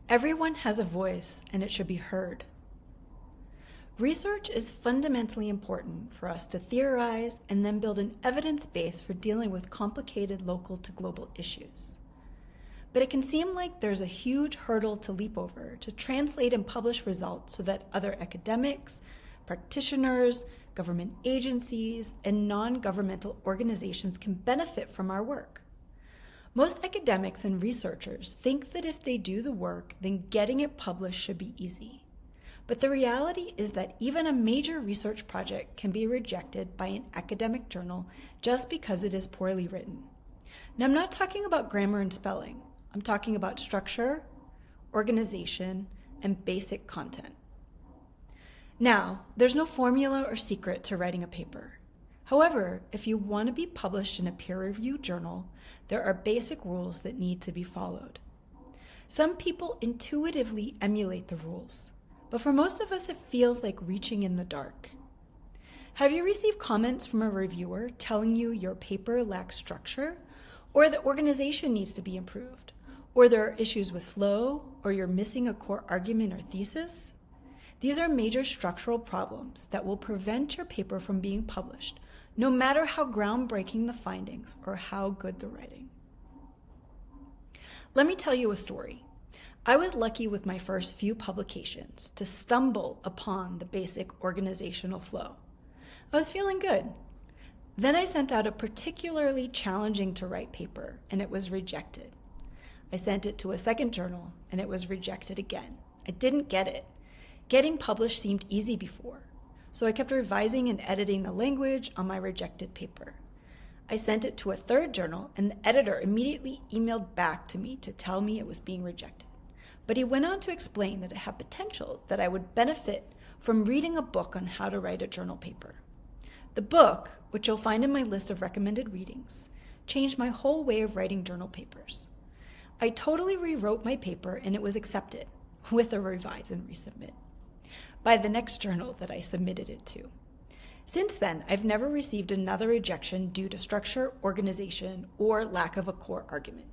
Everyone has a voice, and it should be heard. Research is fundamentally important for us to theorize and then build an evidence base for dealing with complicated local to global issues. But it can seem like there's a huge hurdle to leap over to translate and publish results so that other academics, practitioners, government agencies, and non-governmental organizations can benefit from our work. Most academics and researchers think that if they do the work, then getting it published should be easy. But the reality is that even a major research project can be rejected by an academic journal just because it is poorly written. Now, I'm not talking about grammar and spelling. I'm talking about structure, organization, and basic content. Now, there's no formula or secret to writing a paper. However, if you want to be published in a peer-reviewed journal, there are basic rules that need to be followed. Some people intuitively emulate the rules, but for most of us it feels like reaching in the dark. Have you received comments from a reviewer telling you your paper lacks structure, or the organization needs to be improved, or there are issues with flow, or you're missing a core argument or thesis? These are major structural problems that will prevent your paper from being published, no matter how groundbreaking the findings or how good the writing. Let me tell you a story. I was lucky with my first few publications to stumble upon the basic organizational flow. I was feeling good. Then I sent out a particularly challenging to write paper, and it was rejected. I sent it to a second journal, and it was rejected again. I didn't get it. Getting published seemed easy before, so I kept revising and editing the language on my rejected paper. I sent it to a third journal, and the editor immediately emailed back to me to tell me it was being rejected. But he went on to explain that it had potential, that I would benefit from reading a book on how to write a journal paper. The book, which you'll find in my list of recommended readings, changed my whole way of writing journal papers. I totally rewrote my paper, and it was accepted, with a revise and resubmit, by the next journal that I submitted it to. Since then, I've never received another rejection due to structure, organization, or lack of a core argument.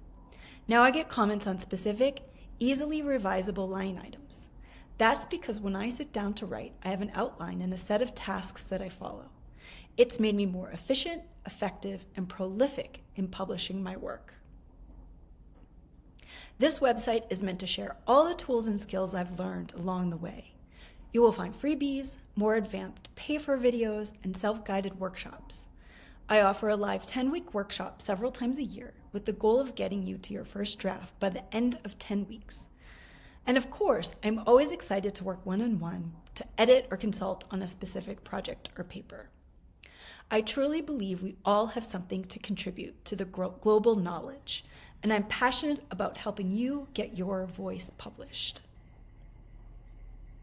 Now I get comments on specific, easily revisable line items. That's because when I sit down to write, I have an outline and a set of tasks that I follow. It's made me more efficient, effective, and prolific in publishing my work. This website is meant to share all the tools and skills I've learned along the way. You will find freebies, more advanced pay-for videos, and self-guided workshops. I offer a live 10-week workshop several times a year with the goal of getting you to your first draft by the end of 10 weeks. And of course, I'm always excited to work one-on-one to edit or consult on a specific project or paper. I truly believe we all have something to contribute to the global knowledge, and I'm passionate about helping you get your voice published.